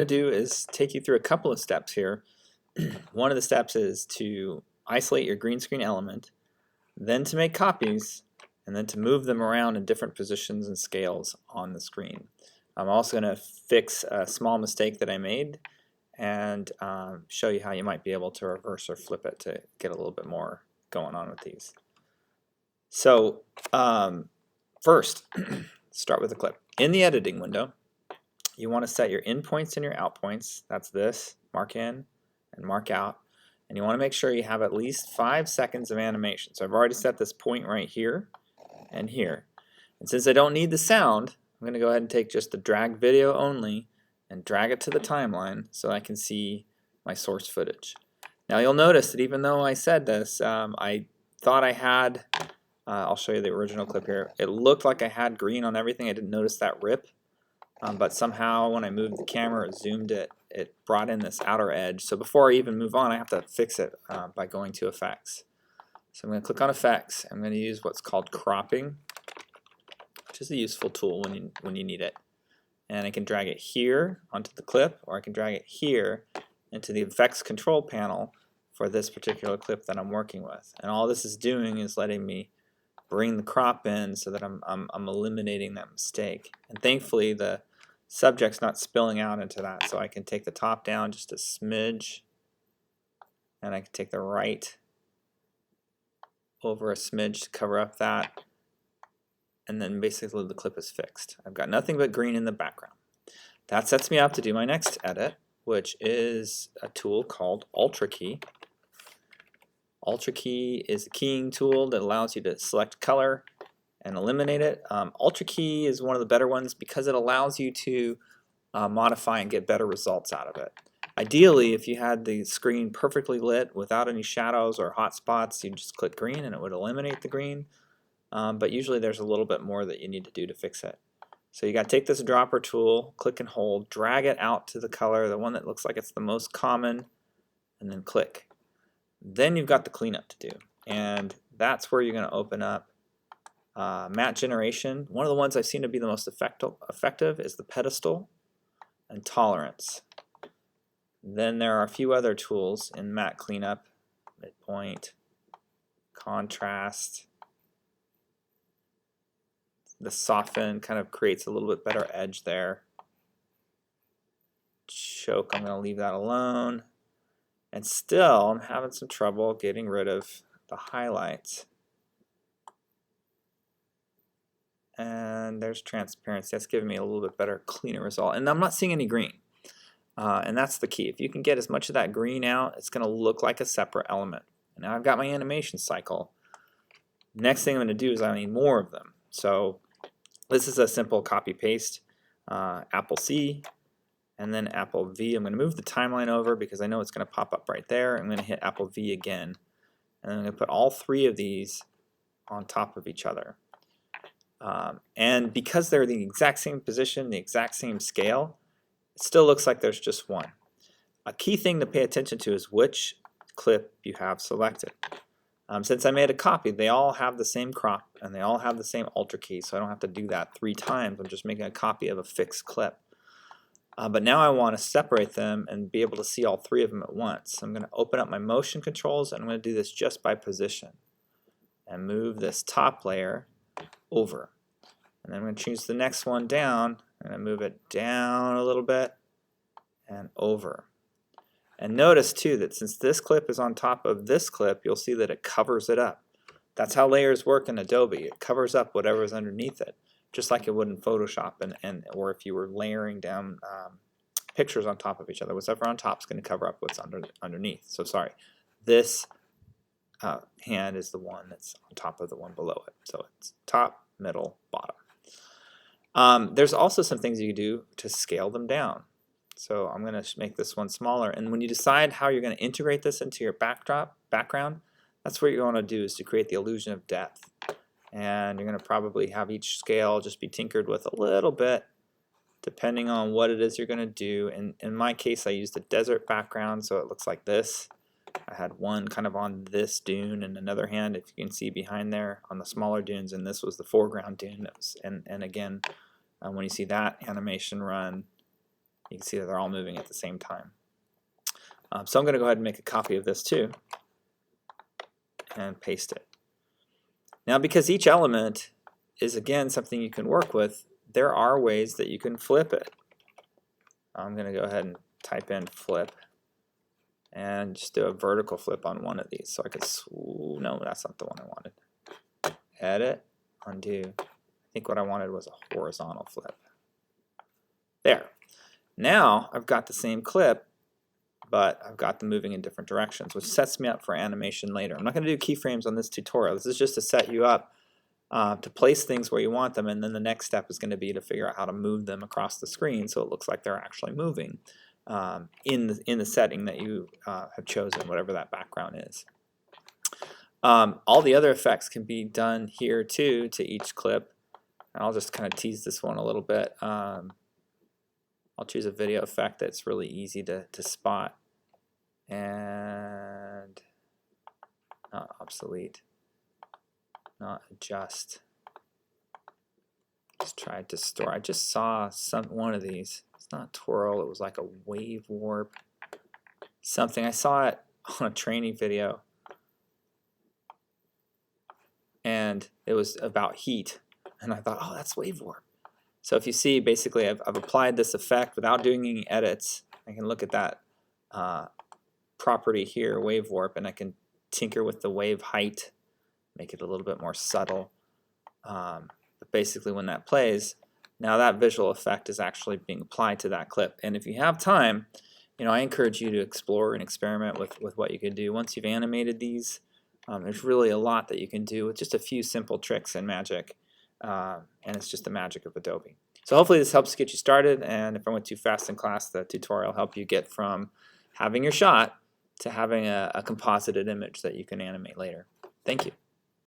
to do is take you through a couple of steps here. One of the steps is to isolate your green screen element, then to make copies, and then to move them around in different positions and scales on the screen. I'm also going to fix a small mistake that I made and show you how you might be able to reverse or flip it to get a little bit more going on with these. So first, start with the clip. In the editing window, you want to set your in points and your out points. That's this, mark in and mark out. And you want to make sure you have at least 5 seconds of animation. So I've already set this point right here and here. And since I don't need the sound, I'm going to go ahead and take just the drag video only and drag it to the timeline so I can see my source footage. Now you'll notice that even though I said this, I thought I had, I'll show you the original clip here, it looked like I had green on everything. I didn't notice that rip. But somehow when I moved the camera, it zoomed it, it brought in this outer edge. So before I even move on, I have to fix it by going to Effects. So I'm going to click on Effects. I'm going to use what's called cropping, which is a useful tool when you need it. And I can drag it here onto the clip, or I can drag it here into the Effects control panel for this particular clip that I'm working with. And all this is doing is letting me bring the crop in so that I'm eliminating that mistake. And thankfully the subject's not spilling out into that, so I can take the top down just a smidge, and I can take the right over a smidge to cover up that, and then basically the clip is fixed. I've got nothing but green in the background. That sets me up to do my next edit, which is a tool called Ultra Key. Ultra Key is a keying tool that allows you to select color and eliminate it. Ultra Key is one of the better ones because it allows you to modify and get better results out of it. Ideally, if you had the screen perfectly lit without any shadows or hot spots, you just click green and it would eliminate the green. But usually there's a little bit more that you need to do to fix it. So you got to take this dropper tool, click and hold, drag it out to the color, the one that looks like it's the most common, and then click. Then you've got the cleanup to do, and that's where you're going to open up matte generation. One of the ones I've seen to be the most effective is the pedestal and tolerance. Then there are a few other tools in matte cleanup: midpoint, contrast. The soften kind of creates a little bit better edge there. Choke, I'm going to leave that alone. And still, I'm having some trouble getting rid of the highlights. And there's transparency. That's giving me a little bit better, cleaner result. And I'm not seeing any green. And that's the key. If you can get as much of that green out, it's going to look like a separate element. And now I've got my animation cycle. Next thing I'm going to do is I need more of them. So this is a simple copy-paste. Apple C. And then Apple V. I'm going to move the timeline over because I know it's going to pop up right there. I'm going to hit Apple V again. And then I'm going to put all 3 of these on top of each other. And because they're the exact same position, the exact same scale, it still looks like there's just one. A key thing to pay attention to is which clip you have selected. Since I made a copy, they all have the same crop and they all have the same Ultra Key, so I don't have to do that 3 times. I'm just making a copy of a fixed clip. But now I want to separate them and be able to see all 3 of them at once. So I'm going to open up my motion controls, and I'm going to do this just by position. And move this top layer over. And then I'm going to choose the next one down, and I move it down a little bit and over. And notice too that since this clip is on top of this clip, you'll see that it covers it up. That's how layers work in Adobe. It covers up whatever is underneath it, just like it would in Photoshop, or if you were layering down pictures on top of each other. Whatever on top is going to cover up what's underneath. So sorry, this hand is the one that's on top of the one below it. So it's top, middle, bottom. There's also some things you can do to scale them down. So I'm going to make this one smaller. And when you decide how you're going to integrate this into your background, that's what you're going to do, is to create the illusion of depth. And you're going to probably have each scale just be tinkered with a little bit depending on what it is you're going to do. And in my case, I used a desert background, so it looks like this. I had one kind of on this dune and another hand, if you can see behind there, on the smaller dunes, and this was the foreground dune. And again, when you see that animation run, You can see that they're all moving at the same time. So I'm going to go ahead and make a copy of this too and paste it. Now, because each element is again something you can work with, there are ways that you can flip it. I'm going to go ahead and type in flip and just do a vertical flip on one of these. So I could, no, that's not the one I wanted. Edit, undo. I think what I wanted was a horizontal flip. There. Now I've got the same clip, but I've got them moving in different directions, which sets me up for animation later. I'm not going to do keyframes on this tutorial. This is just to set you up to place things where you want them, and then the next step is going to be to figure out how to move them across the screen so it looks like they're actually moving in the setting that you have chosen, whatever that background is. All the other effects can be done here too to each clip. And I'll just kind of tease this one a little bit. I'll choose a video effect that's really easy to spot and not obsolete, not adjust. Just try to store. I just saw one of these. It's not twirl, it was like a wave warp something. I saw it on a training video and it was about heat and I thought, oh, that's wave warp. So if you see, basically I've applied this effect without doing any edits. I can look at that property here, wave warp, and I can tinker with the wave height, make it a little bit more subtle. But basically when that plays, now that visual effect is actually being applied to that clip. And if you have time, I encourage you to explore and experiment with what you can do. Once you've animated these, there's really a lot that you can do with just a few simple tricks in Magic. And it's just the magic of Adobe. So hopefully this helps get you started, and if I went too fast in class, the tutorial will help you get from having your shot to having a composited image that you can animate later. Thank you.